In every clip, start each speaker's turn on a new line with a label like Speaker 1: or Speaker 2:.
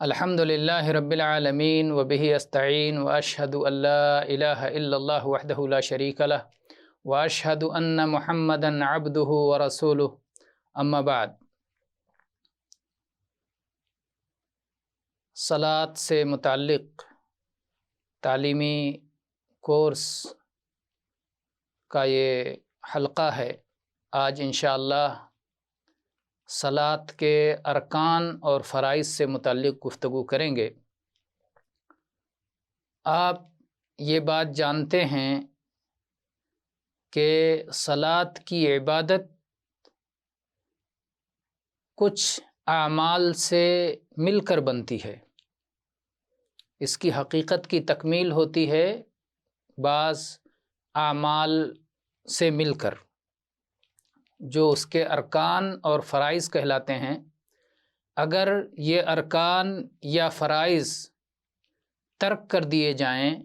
Speaker 1: الحمدللہ رب العالمین وبہ استعین واشہد ان لا الہ الا اللہ وحدہ لا شریک لہ واشہد ان محمدا عبدہ ورسولہ اما بعد۔ صلاۃ سے متعلق تعلیمی کورس کا یہ حلقہ ہے۔ آج انشاءاللہ صلاۃ کے ارکان اور فرائض سے متعلق گفتگو کریں گے۔ آپ یہ بات جانتے ہیں کہ صلاۃ کی عبادت کچھ اعمال سے مل کر بنتی ہے۔ اس کی حقیقت کی تکمیل ہوتی ہے بعض اعمال سے مل کر، جو اس کے ارکان اور فرائض کہلاتے ہیں۔ اگر یہ ارکان یا فرائض ترک کر دیے جائیں،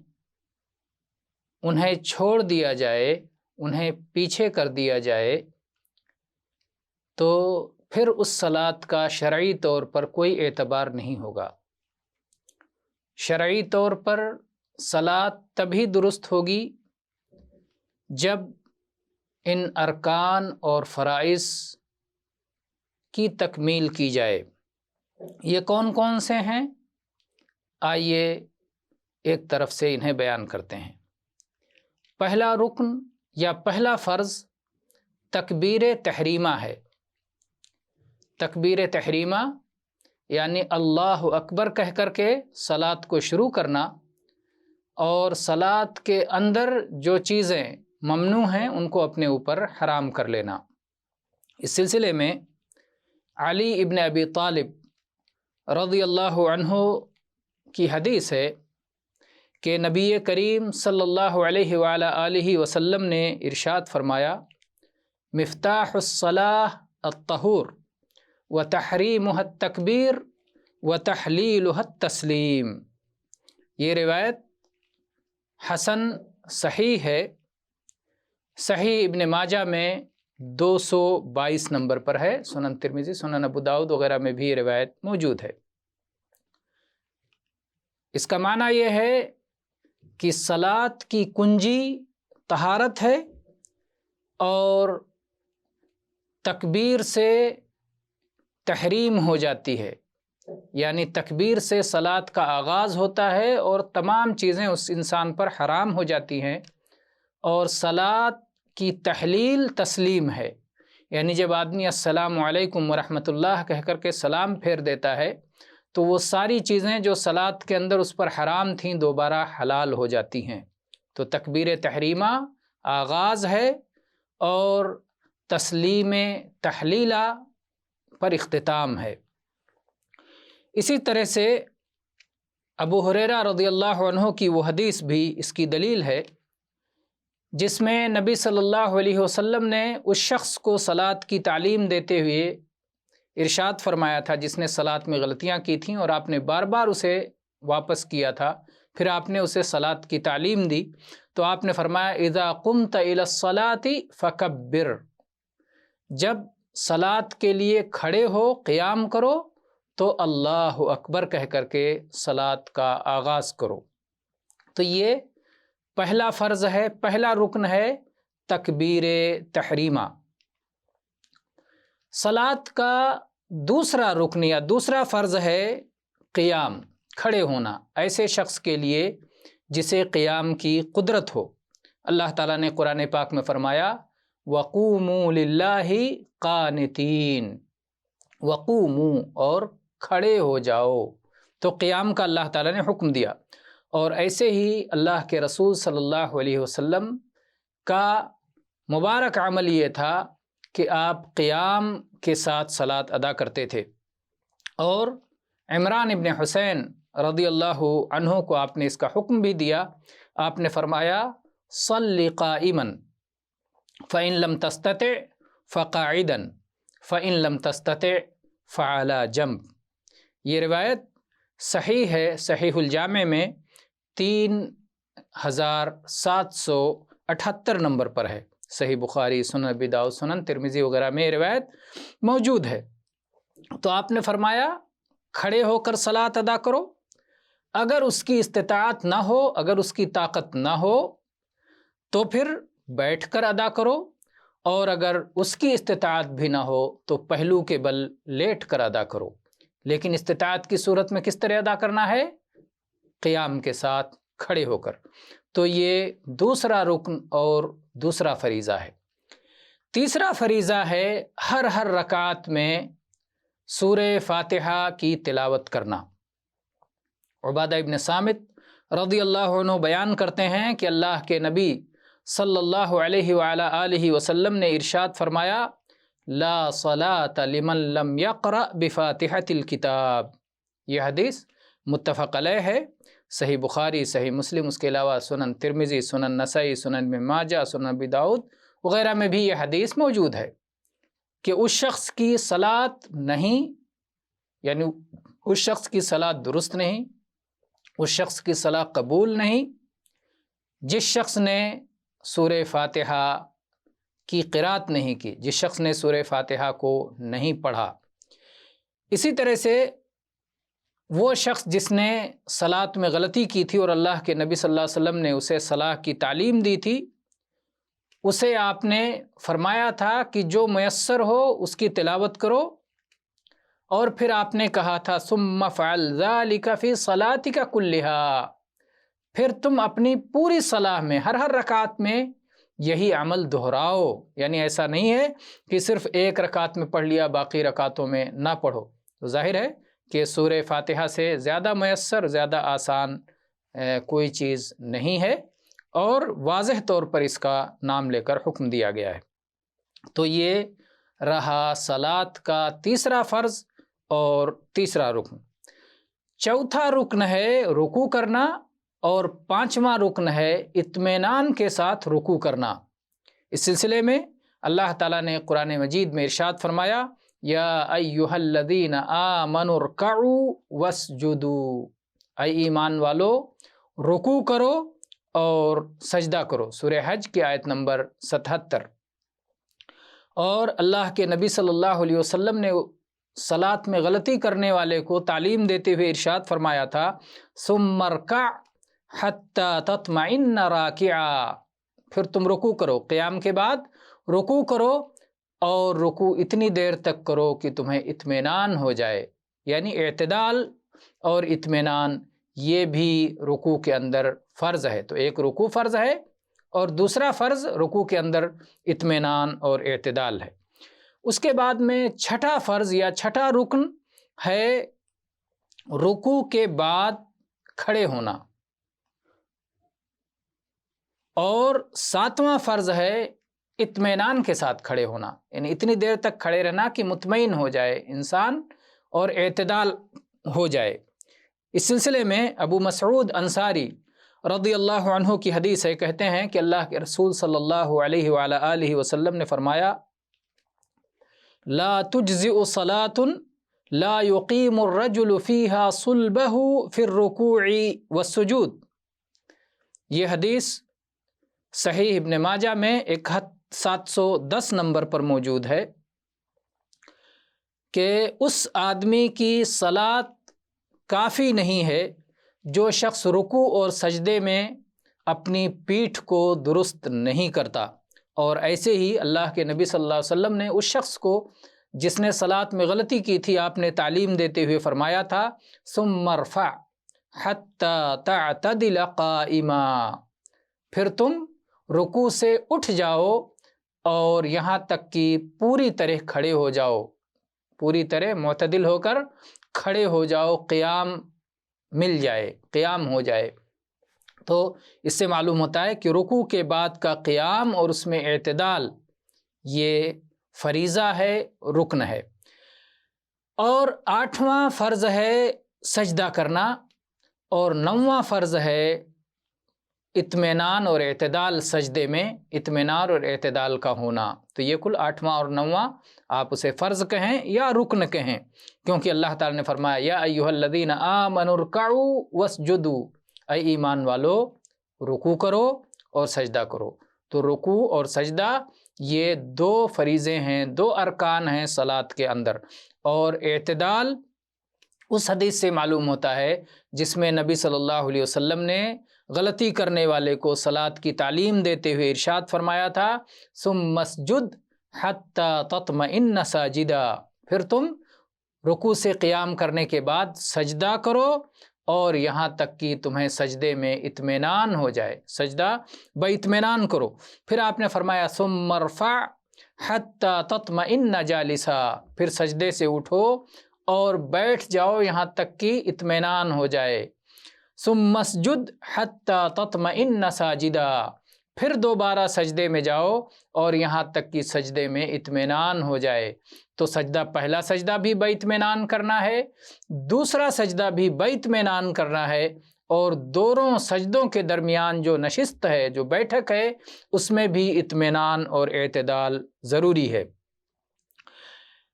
Speaker 1: انہیں چھوڑ دیا جائے، انہیں پیچھے کر دیا جائے، تو پھر اس صلاۃ کا شرعی طور پر کوئی اعتبار نہیں ہوگا۔ شرعی طور پر صلاۃ تبھی درست ہوگی جب ان ارکان اور فرائض کی تکمیل کی جائے۔ یہ کون کون سے ہیں؟ آئیے ایک طرف سے انہیں بیان کرتے ہیں۔ پہلا رکن یا پہلا فرض تکبیر تحریمہ ہے۔ تکبیر تحریمہ یعنی اللہ اکبر کہہ کر کے صلاۃ کو شروع کرنا، اور صلاۃ کے اندر جو چیزیں ممنوع ہیں ان کو اپنے اوپر حرام کر لینا۔ اس سلسلے میں علی ابن ابی طالب رضی اللہ عنہ کی حدیث ہے کہ نبی کریم صلی اللہ علیہ وآلہ آلہ وسلم نے ارشاد فرمایا: مفتاح الصلاۃ الطہور وتحریمها التکبیر وتحلیلها التسلیم۔ یہ روایت حسن صحیح ہے، صحیح ابن ماجہ میں 222 نمبر پر ہے، سنن ترمذی، سنن ابو داؤد وغیرہ میں بھی یہ روایت موجود ہے۔ اس کا معنی یہ ہے کہ صلاۃ کی کنجی طہارت ہے، اور تکبیر سے تحریم ہو جاتی ہے، یعنی تکبیر سے صلاۃ کا آغاز ہوتا ہے اور تمام چیزیں اس انسان پر حرام ہو جاتی ہیں، اور صلاۃ کی تحلیل تسلیم ہے، یعنی جب آدمی السلام علیکم ورحمۃ اللہ کہہ کر کے سلام پھیر دیتا ہے تو وہ ساری چیزیں جو صلاۃ کے اندر اس پر حرام تھیں دوبارہ حلال ہو جاتی ہیں۔ تو تکبیر تحریمہ آغاز ہے، اور تسلیم تحلیلہ پر اختتام ہے۔ اسی طرح سے ابو ہریرہ رضی اللہ عنہ کی وہ حدیث بھی اس کی دلیل ہے، جس میں نبی صلی اللہ علیہ وسلم نے اس شخص کو صلاۃ کی تعلیم دیتے ہوئے ارشاد فرمایا تھا جس نے صلاۃ میں غلطیاں کی تھیں، اور آپ نے بار بار اسے واپس کیا تھا، پھر آپ نے اسے صلاۃ کی تعلیم دی، تو آپ نے فرمایا: اذا قمت الى الصلاۃ فکبر، جب صلاۃ کے لیے کھڑے ہو، قیام کرو، تو اللہ اکبر کہہ کر کے صلاۃ کا آغاز کرو۔ تو یہ پہلا فرض ہے، پہلا رکن ہے تکبیر تحریمہ۔ صلاۃ کا دوسرا رکن یا دوسرا فرض ہے قیام، کھڑے ہونا، ایسے شخص کے لیے جسے قیام کی قدرت ہو۔ اللہ تعالیٰ نے قرآن پاک میں فرمایا: وَقُومُوا لِلَّهِ قَانِتِينَ، وقوموا، اور کھڑے ہو جاؤ۔ تو قیام کا اللہ تعالیٰ نے حکم دیا، اور ایسے ہی اللہ کے رسول صلی اللہ علیہ وسلم کا مبارک عمل یہ تھا کہ آپ قیام کے ساتھ صلاۃ ادا کرتے تھے۔ اور عمران ابن حسین رضی اللہ عنہ کو آپ نے اس کا حکم بھی دیا۔ آپ نے فرمایا: صلی قائما فإن لم تستطع فقاعدا فإن لم تستطع فعلى جنب۔ یہ روایت صحیح ہے، صحیح الجامع میں 3778 نمبر پر ہے۔ صحیح بخاری، سنن ابی داؤد، سنن ترمذی وغیرہ میں یہ روایت موجود ہے۔ تو آپ نے فرمایا کھڑے ہو کر صلاۃ ادا کرو، اگر اس کی استطاعت نہ ہو، اگر اس کی طاقت نہ ہو تو پھر بیٹھ کر ادا کرو، اور اگر اس کی استطاعت بھی نہ ہو تو پہلو کے بل لیٹ کر ادا کرو۔ لیکن استطاعت کی صورت میں کس طرح ادا کرنا ہے؟ قیام کے ساتھ کھڑے ہو کر۔ تو یہ دوسرا رکن اور دوسرا فریضہ ہے۔ تیسرا فریضہ ہے ہر رکعت میں سورہ فاتحہ کی تلاوت کرنا۔ عبادہ ابن صامت رضی اللہ عنہ بیان کرتے ہیں کہ اللہ کے نبی صلی اللہ علیہ وعلی آلہ وسلم نے ارشاد فرمایا، لا صلاة لمن لم يقرأ بفاتحة الکتاب۔ یہ حدیث متفق علیہ ہے، صحیح بخاری، صحیح مسلم، اس کے علاوہ سنن ترمذی، سنن نسائی، سنن ابن ماجہ، سنن ابی داؤد وغیرہ میں بھی یہ حدیث موجود ہے کہ اس شخص کی صلاۃ نہیں، یعنی اس شخص کی صلاۃ درست نہیں، اس شخص کی صلاۃ قبول نہیں جس شخص نے سورہ فاتحہ کی قرات نہیں کی، جس شخص نے سورہ فاتحہ کو نہیں پڑھا۔ اسی طرح سے وہ شخص جس نے صلاۃ میں غلطی کی تھی اور اللہ کے نبی صلی اللہ علیہ وسلم نے اسے صلاح کی تعلیم دی تھی، اسے آپ نے فرمایا تھا کہ جو میسر ہو اس کی تلاوت کرو، اور پھر آپ نے کہا تھا ثم فعل ذلک فی صلاتک کلھا، پھر تم اپنی پوری صلاح میں ہر رکعت میں یہی عمل دہراؤ۔ یعنی ایسا نہیں ہے کہ صرف ایک رکعت میں پڑھ لیا، باقی رکعتوں میں نہ پڑھو۔ تو ظاہر ہے کہ سورہ فاتحہ سے زیادہ میسر، زیادہ آسان کوئی چیز نہیں ہے، اور واضح طور پر اس کا نام لے کر حکم دیا گیا ہے۔ تو یہ رہا صلاۃ کا تیسرا فرض اور تیسرا رکن۔ چوتھا رکن ہے رکوع کرنا، اور پانچواں رکن ہے اطمینان کے ساتھ رکوع کرنا۔ اس سلسلے میں اللہ تعالیٰ نے قرآن مجید میں ارشاد فرمایا، یا ایھا الذین آمنوا ارکعوا واسجدوا، اے ایمان والو رکوع کرو اور سجدہ کرو۔ سورہ حج کی آیت نمبر 77۔ اور اللہ کے نبی صلی اللہ علیہ وسلم نے صلاۃ میں غلطی کرنے والے کو تعلیم دیتے ہوئے ارشاد فرمایا تھا، ثم ارکع حتی تطمئن راکعا، پھر تم رکوع کرو، قیام کے بعد رکوع کرو، اور رکوع اتنی دیر تک کرو کہ تمہیں اطمینان ہو جائے۔ یعنی اعتدال اور اطمینان یہ بھی رکوع کے اندر فرض ہے۔ تو ایک رکوع فرض ہے اور دوسرا فرض رکوع کے اندر اطمینان اور اعتدال ہے۔ اس کے بعد میں چھٹا فرض یا چھٹا رکن ہے رکوع کے بعد کھڑے ہونا، اور ساتواں فرض ہے اطمینان کے ساتھ کھڑے ہونا، یعنی اتنی دیر تک کھڑے رہنا کہ مطمئن ہو جائے انسان اور اعتدال ہو جائے۔ اس سلسلے میں ابو مسعود انصاری رضی اللہ عنہ کی حدیث ہے، کہتے ہیں کہ اللہ کے رسول صلی اللہ علیہ وعلی آلہ وسلم نے فرمایا، لا تجزئ صلاة لا يقیم الرجل فیہا صلبہ فی الرکوع والسجود۔ یہ حدیث صحیح ابن ماجہ میں 1710 نمبر پر موجود ہے کہ اس آدمی کی صلاۃ کافی نہیں ہے جو شخص رکوع اور سجدے میں اپنی پیٹھ کو درست نہیں کرتا۔ اور ایسے ہی اللہ کے نبی صلی اللہ علیہ وسلم نے اس شخص کو جس نے صلاۃ میں غلطی کی تھی، آپ نے تعلیم دیتے ہوئے فرمایا تھا، ثم ارفع حتی تعتدل قائما، پھر تم رکوع سے اٹھ جاؤ اور یہاں تک کہ پوری طرح کھڑے ہو جاؤ، پوری طرح معتدل ہو کر کھڑے ہو جاؤ، قیام مل جائے، قیام ہو جائے۔ تو اس سے معلوم ہوتا ہے کہ رکوع کے بعد کا قیام اور اس میں اعتدال یہ فریضہ ہے، رکن ہے۔ اور 8واں فرض ہے سجدہ کرنا، اور 9واں فرض ہے اطمینان اور اعتدال، سجدے میں اطمینان اور اعتدال کا ہونا۔ تو یہ کل 8واں اور 9واں، آپ اسے فرض کہیں یا رکن کہیں، کیونکہ اللہ تعالی نے فرمایا، یا ایھا الذین آمنوا ارکعوا واسجدوا، اے ایمان والو رکوع کرو اور سجدہ کرو۔ تو رکوع اور سجدہ یہ 2 فریضے ہیں، 2 ارکان ہیں صلاۃ کے اندر، اور اعتدال اس حدیث سے معلوم ہوتا ہے جس میں نبی صلی اللہ علیہ وسلم نے غلطی کرنے والے کو صلاۃ کی تعلیم دیتے ہوئے ارشاد فرمایا تھا ثم اسجد حتی تطمئن ساجدا، پھر تم رکوع سے قیام کرنے کے بعد سجدہ کرو اور یہاں تک کہ تمہیں سجدے میں اطمینان ہو جائے، سجدہ باطمینان کرو۔ پھر آپ نے فرمایا ثم ارفع حتی تطمئن جالسا، پھر سجدے سے اٹھو اور بیٹھ جاؤ یہاں تک کہ اطمینان ہو جائے۔ ثم اسجد حتی تطمئن ساجدا، پھر دوبارہ سجدے میں جاؤ اور یہاں تک کہ سجدے میں اطمینان ہو جائے۔ تو سجدہ، پہلا سجدہ بھی باطمینان کرنا ہے، دوسرا سجدہ بھی باطمینان کرنا ہے، اور دونوں سجدوں کے درمیان جو نشست ہے، جو بیٹھک ہے، اس میں بھی اطمینان اور اعتدال ضروری ہے۔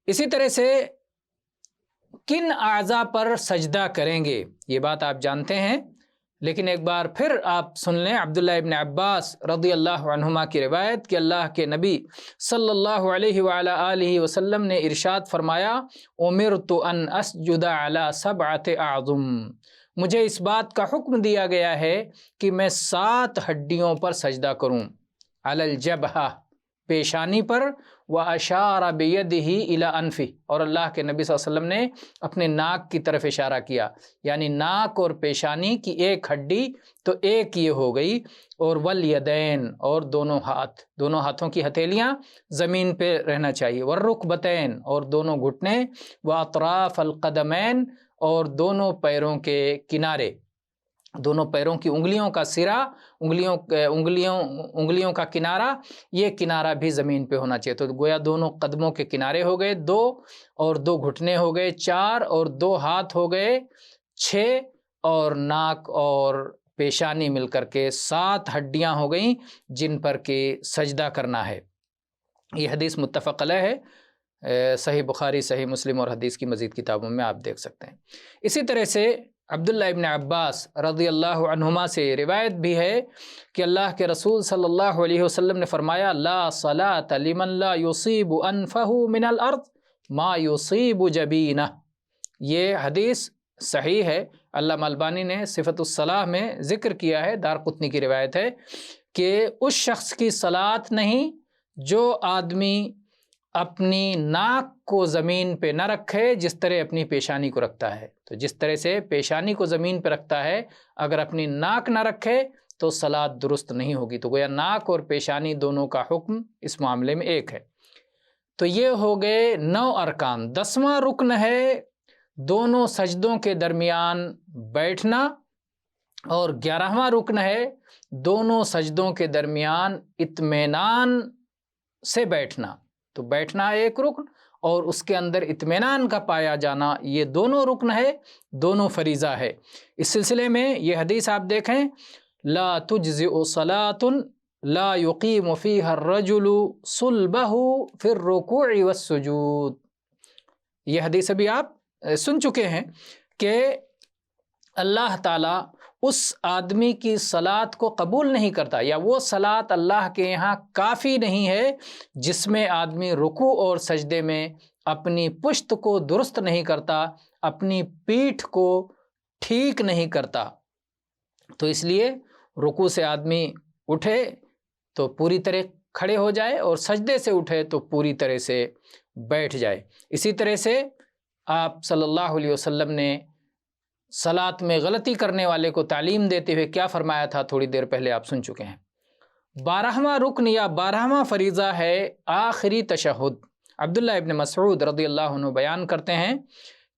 Speaker 1: اسی طرح سے کن اعضاء پر سجدہ کریں گے یہ بات آپ جانتے ہیں، لیکن ایک بار پھر آپ سن لیں عبداللہ ابن عباس رضی اللہ عنہما کی روایت کہ اللہ کے نبی صلی اللہ علیہ وعلی آلہ وسلم نے ارشاد فرمایا امرت ان اسجد علی 7 اعظم، مجھے اس بات کا حکم دیا گیا ہے کہ میں 7 ہڈیوں پر سجدہ کروں، علی الجبہہ، پیشانی پر، واشار بیدہ الی انفہ، اور اللہ کے نبی صلی اللہ علیہ وسلم نے اپنے ناک کی طرف اشارہ کیا، یعنی ناک اور پیشانی کی ایک ہڈی تو ایک یہ ہو گئی، اور والیدین، اور دونوں ہاتھ، دونوں ہاتھوں کی ہتھیلیاں زمین پہ رہنا چاہیے، والرکبتین، اور دونوں گھٹنے، واطراف القدمین، اور دونوں پیروں کے کنارے، دونوں پیروں کی انگلیوں کا سرا، انگلیوں کا کنارہ، یہ کنارہ بھی زمین پہ ہونا چاہیے۔ تو گویا دونوں قدموں کے کنارے ہو گئے 2، اور 2 گھٹنے ہو گئے 4، اور 2 ہاتھ ہو گئے 6، اور ناک اور پیشانی مل کر کے 7 ہڈیاں ہو گئیں جن پر کہ سجدہ کرنا ہے۔ یہ حدیث متفق علیہ ہے، صحیح بخاری، صحیح مسلم اور حدیث کی مزید کتابوں میں آپ دیکھ سکتے ہیں۔ اسی طرح سے عبداللہ ابن عباس رضی اللہ عنہما سے روایت بھی ہے کہ اللہ کے رسول صلی اللہ علیہ وسلم نے فرمایا لا صلاۃ لمن لا یصیب انفہ من الارض ما یصیب جبینہ، یہ حدیث صحیح ہے، علامہ البانی نے صفت الصلاح میں ذکر کیا ہے، دارقطنی کی روایت ہے کہ اس شخص کی صلاۃ نہیں جو آدمی اپنی ناک کو زمین پہ نہ رکھے جس طرح اپنی پیشانی کو رکھتا ہے۔ تو جس طرح سے پیشانی کو زمین پہ رکھتا ہے، اگر اپنی ناک نہ رکھے تو صلاۃ درست نہیں ہوگی۔ تو گویا ناک اور پیشانی دونوں کا حکم اس معاملے میں ایک ہے۔ تو یہ ہو گئے 9 ارکان۔ 10واں رکن ہے دونوں سجدوں کے درمیان بیٹھنا، اور 11واں رکن ہے دونوں سجدوں کے درمیان اطمینان سے بیٹھنا۔ تو بیٹھنا ایک رکن اور اس کے اندر اطمینان کا پایا جانا، یہ دونوں رکن ہے، دونوں فریضہ ہے۔ اس سلسلے میں یہ حدیث آپ دیکھیں لا تجزئ صلاۃ لا یقیم فیہا الرجل صلبہ فی الرکوع والسجود، یہ حدیث ابھی آپ سن چکے ہیں کہ اللہ تعالیٰ اس آدمی کی صلاۃ کو قبول نہیں کرتا، یا وہ صلاۃ اللہ کے یہاں کافی نہیں ہے جس میں آدمی رکوع اور سجدے میں اپنی پشت کو درست نہیں کرتا، اپنی پیٹھ کو ٹھیک نہیں کرتا۔ تو اس لیے رکوع سے آدمی اٹھے تو پوری طرح کھڑے ہو جائے، اور سجدے سے اٹھے تو پوری طرح سے بیٹھ جائے۔ اسی طرح سے آپ صلی اللہ علیہ وسلم نے صلاۃ میں غلطی کرنے والے کو تعلیم دیتے ہوئے کیا فرمایا تھا، تھوڑی دیر پہلے آپ سن چکے ہیں۔ 12واں رکن یا 12واں فریضہ ہے آخری تشہد۔ عبداللہ ابن مسعود رضی اللہ عنہ بیان کرتے ہیں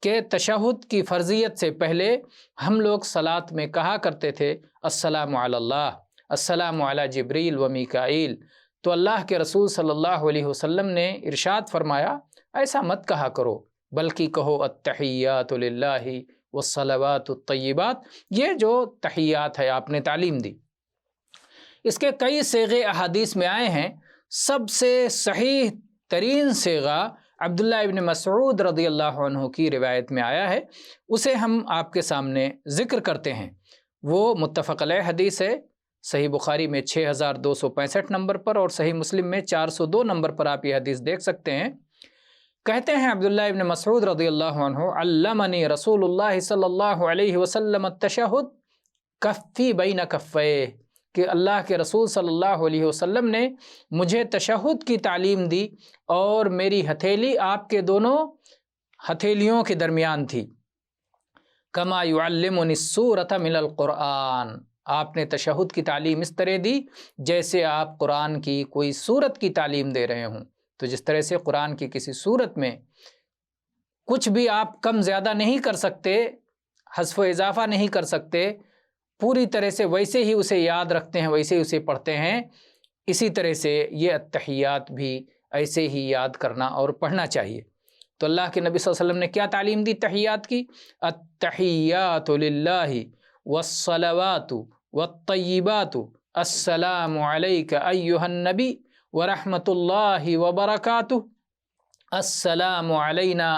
Speaker 1: کہ تشہد کی فرضیت سے پہلے ہم لوگ صلاۃ میں کہا کرتے تھے السلام علی اللہ، السلام علی جبریل و میکائیل۔ تو اللہ کے رسول صلی اللہ علیہ وسلم نے ارشاد فرمایا ایسا مت کہا کرو، بلکہ کہو التحیات للہ والصلوات الطیبات، یہ جو تحیات ہے آپ نے تعلیم دی۔ اس کے کئی صیغے احادیث میں آئے ہیں، سب سے صحیح ترین صیغہ عبداللہ ابن مسعود رضی اللہ عنہ کی روایت میں آیا ہے، اسے ہم آپ کے سامنے ذکر کرتے ہیں۔ وہ متفق علیہ حدیث ہے، صحیح بخاری میں 6265 نمبر پر اور صحیح مسلم میں 402 نمبر پر آپ یہ حدیث دیکھ سکتے ہیں کہتے ہیں عبداللہ ابن مسعود رضی اللہ عنہ علمنی رسول اللہ صلی اللہ علیہ وسلم التشہد کفی بین کفیہ، کہ اللہ کے رسول صلی اللہ علیہ وسلم نے مجھے تشہد کی تعلیم دی اور میری ہتھیلی آپ کے دونوں ہتھیلیوں کے درمیان تھی۔ کما یعلمنی السورۃ من القرآن، آپ نے تشہد کی تعلیم اس طرح دی جیسے آپ قرآن کی کوئی سورت کی تعلیم دے رہے ہوں۔ تو جس طرح سے قرآن کی کسی سورت میں کچھ بھی آپ کم زیادہ نہیں کر سکتے، حذف و اضافہ نہیں کر سکتے، پوری طرح سے ویسے ہی اسے یاد رکھتے ہیں، ویسے ہی اسے پڑھتے ہیں، اسی طرح سے یہ التحیات بھی ایسے ہی یاد کرنا اور پڑھنا چاہیے۔ تو اللہ کے نبی صلی اللہ علیہ وسلم نے کیا تعلیم دی تحیات کی؟ التحیات للہ والصلوات والطیبات السلام علیک ایہا النبی ورحمۃ اللہ وبرکاتہ، السلام علینا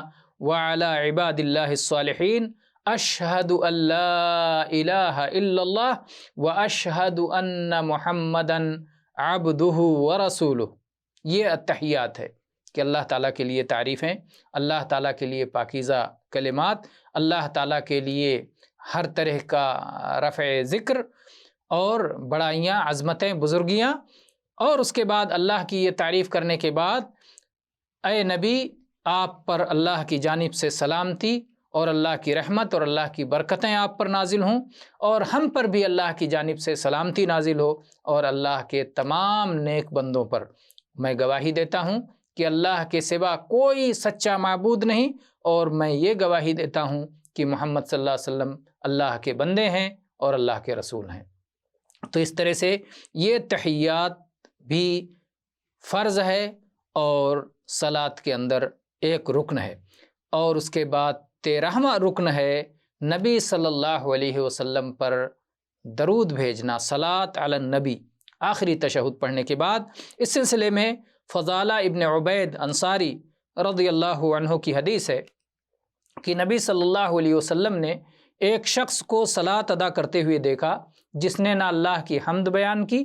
Speaker 1: وعلی عباد اللہ الصالحین، اشہد ان لا الہ الا اللہ واشہد ان محمدا عبدہ ورسولہ۔ یہ التحیات ہے کہ اللہ تعالیٰ کے لیے تعریفیں، اللہ تعالیٰ کے لیے پاکیزہ کلمات، اللہ تعالیٰ کے لیے ہر طرح کا رفع ذکر اور بڑائیاں، عظمتیں، بزرگیاں، اور اس کے بعد اللہ کی یہ تعریف کرنے کے بعد اے نبی آپ پر اللہ کی جانب سے سلامتی اور اللہ کی رحمت اور اللہ کی برکتیں آپ پر نازل ہوں، اور ہم پر بھی اللہ کی جانب سے سلامتی نازل ہو، اور اللہ کے تمام نیک بندوں پر میں گواہی دیتا ہوں کہ اللہ کے سوا کوئی سچا معبود نہیں، اور میں یہ گواہی دیتا ہوں کہ محمد صلی اللہ علیہ وسلم اللہ کے بندے ہیں اور اللہ کے رسول ہیں۔ تو اس طرح سے یہ تحیات بھی فرض ہے اور صلاۃ کے اندر ایک رکن ہے۔ اور اس کے بعد 13واں رکن ہے نبی صلی اللہ علیہ وسلم پر درود بھیجنا، صلاۃ علی النبی، آخری تشہد پڑھنے کے بعد۔ اس سلسلے میں فضالہ ابن عبید انصاری رضی اللہ عنہ کی حدیث ہے کہ نبی صلی اللہ علیہ وسلم نے ایک شخص کو صلاۃ ادا کرتے ہوئے دیکھا جس نے نہ اللہ کی حمد بیان کی،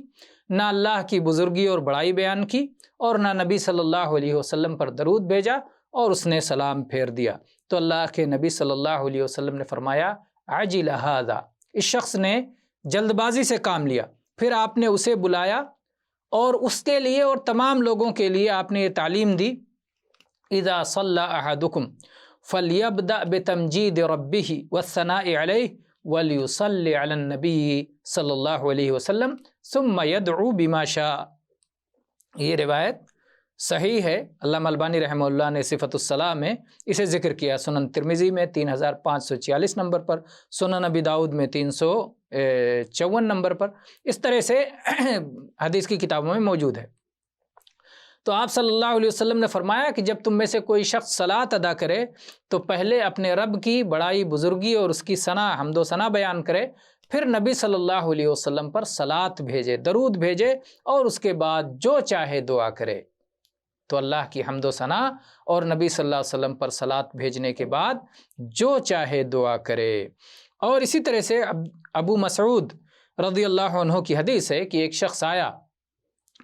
Speaker 1: نہ اللہ کی بزرگی اور بڑائی بیان کی، اور نہ نبی صلی اللہ علیہ وسلم پر درود بھیجا، اور اس نے سلام پھیر دیا۔ تو اللہ کے نبی صلی اللہ علیہ وسلم نے فرمایا عجل ھذا، اس شخص نے جلد بازی سے کام لیا۔ پھر آپ نے اسے بلایا اور اس کے لیے اور تمام لوگوں کے لیے آپ نے یہ تعلیم دی اذا صلی احدکم فلیبدأ بتمجید ربہ والثناء علیہ ولیصلی علی النبی صلی اللہ علیہ وسلم ثم یدعو بما شاء۔ یہ روایت صحیح ہے، علامہ البانی رحمہ اللہ نے صفۃ الصلاۃ میں اسے ذکر کیا، سنن ترمذی میں 3546 نمبر پر، سنن ابی داؤد میں 354 نمبر پر، اس طرح سے حدیث کی کتابوں میں موجود ہے۔ تو آپ صلی اللہ علیہ وسلم نے فرمایا کہ جب تم میں سے کوئی شخص صلاۃ ادا کرے تو پہلے اپنے رب کی بڑائی، بزرگی اور اس کی ثنا، حمد و ثنا بیان کرے، پھر نبی صلی اللہ علیہ وسلم پر صلاۃ بھیجے، درود بھیجے، اور اس کے بعد جو چاہے دعا کرے۔ تو اللہ کی حمد و ثنا اور نبی صلی اللہ علیہ وسلم پر صلاۃ بھیجنے کے بعد جو چاہے دعا کرے۔ اور اسی طرح سے ابو مسعود رضی اللہ عنہ کی حدیث ہے کہ ایک شخص آیا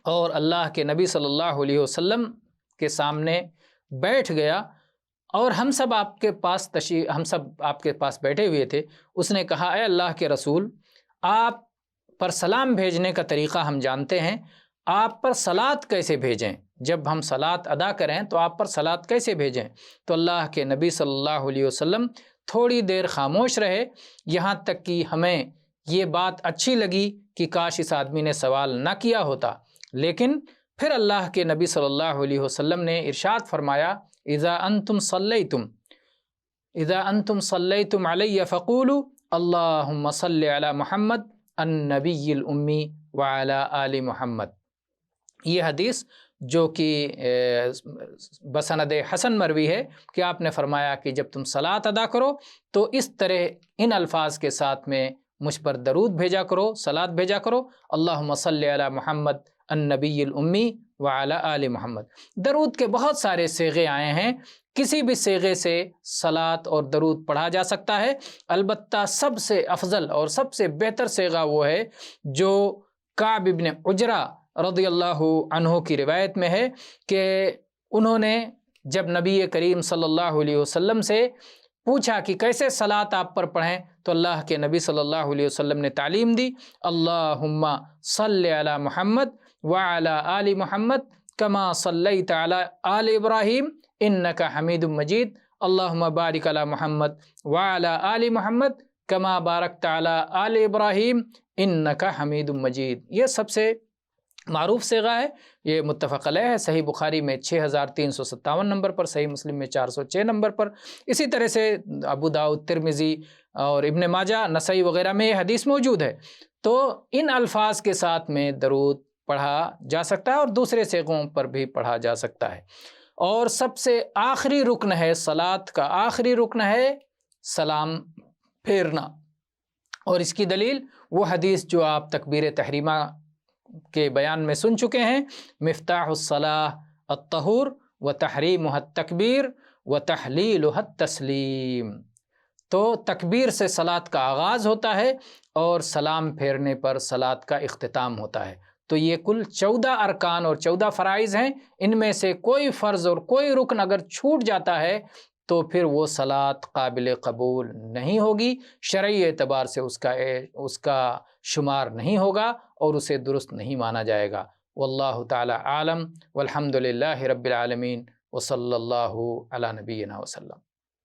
Speaker 1: اور اللہ کے نبی صلی اللہ علیہ وسلم کے سامنے بیٹھ گیا، اور ہم سب آپ کے پاس بیٹھے ہوئے تھے۔ اس نے کہا اے اللہ کے رسول، آپ پر سلام بھیجنے کا طریقہ ہم جانتے ہیں، آپ پر صلاۃ کیسے بھیجیں؟ جب ہم صلاۃ ادا کریں تو آپ پر صلاۃ کیسے بھیجیں؟ تو اللہ کے نبی صلی اللہ علیہ وسلم تھوڑی دیر خاموش رہے، یہاں تک کہ ہمیں یہ بات اچھی لگی کہ کاش اس آدمی نے سوال نہ کیا ہوتا، لیکن پھر اللہ کے نبی صلی اللہ علیہ وسلم نے ارشاد فرمایا اذا انتم صلیتم علی فقولوا اللہم صلی علی محمد النبی الامی وعلی آل محمد۔ یہ حدیث جو کہ بسند حسن مروی ہے کہ آپ نے فرمایا کہ جب تم صلاۃ ادا کرو تو اس طرح ان الفاظ کے ساتھ میں مجھ پر درود بھیجا کرو، صلاۃ بھیجا کرو، اللہم صلی علی محمد النبی الامی وعلی آل محمد۔ درود کے بہت سارے صیغے آئے ہیں، کسی بھی صیغے سے صلاۃ اور درود پڑھا جا سکتا ہے، البتہ سب سے افضل اور سب سے بہتر صیغہ وہ ہے جو کعب ابن عجرہ رضی اللہ عنہ کی روایت میں ہے کہ انہوں نے جب نبی کریم صلی اللہ علیہ وسلم سے پوچھا کہ کیسے صلاۃ آپ پر پڑھیں تو اللہ کے نبی صلی اللہ علیہ وسلم نے تعلیم دی، اللہم صلی علی محمد وعلی آل محمد کما صلیت علی آل ابراہیم انک حمید مجید، اللہم بارک علی محمد وعلی آل محمد کما بارکت علی آل ابراہیم انک حمید مجید۔ یہ سب سے معروف صیغہ ہے، یہ متفق علیہ ہے، صحیح بخاری میں 6357 نمبر پر، صحیح مسلم میں 406 نمبر پر، اسی طرح سے ابو داؤد، ترمذی اور ابن ماجہ، نسائی وغیرہ میں یہ حدیث موجود ہے۔ تو ان الفاظ کے ساتھ میں درود پڑھا جا سکتا ہے اور دوسرے صیغوں پر بھی پڑھا جا سکتا ہے۔ اور سب سے آخری رکن ہے، صلاۃ کا آخری رکن ہے سلام پھیرنا، اور اس کی دلیل وہ حدیث جو آپ تکبیر تحریمہ کے بیان میں سن چکے ہیں، مفتاح الصلاۃ الطہور وتحریمها التکبیر وتحلیلها التسلیم۔ تو تکبیر سے صلاۃ کا آغاز ہوتا ہے اور سلام پھیرنے پر صلاۃ کا اختتام ہوتا ہے۔ تو یہ کل 14 ارکان اور 14 فرائض ہیں، ان میں سے کوئی فرض اور کوئی رکن اگر چھوٹ جاتا ہے تو پھر وہ صلاۃ قابل قبول نہیں ہوگی، شرعی اعتبار سے اس کا شمار نہیں ہوگا اور اسے درست نہیں مانا جائے گا۔ واللہ تعالی عالم، والحمد للہ رب العالمین، وصلی اللہ علی نبینا وسلم۔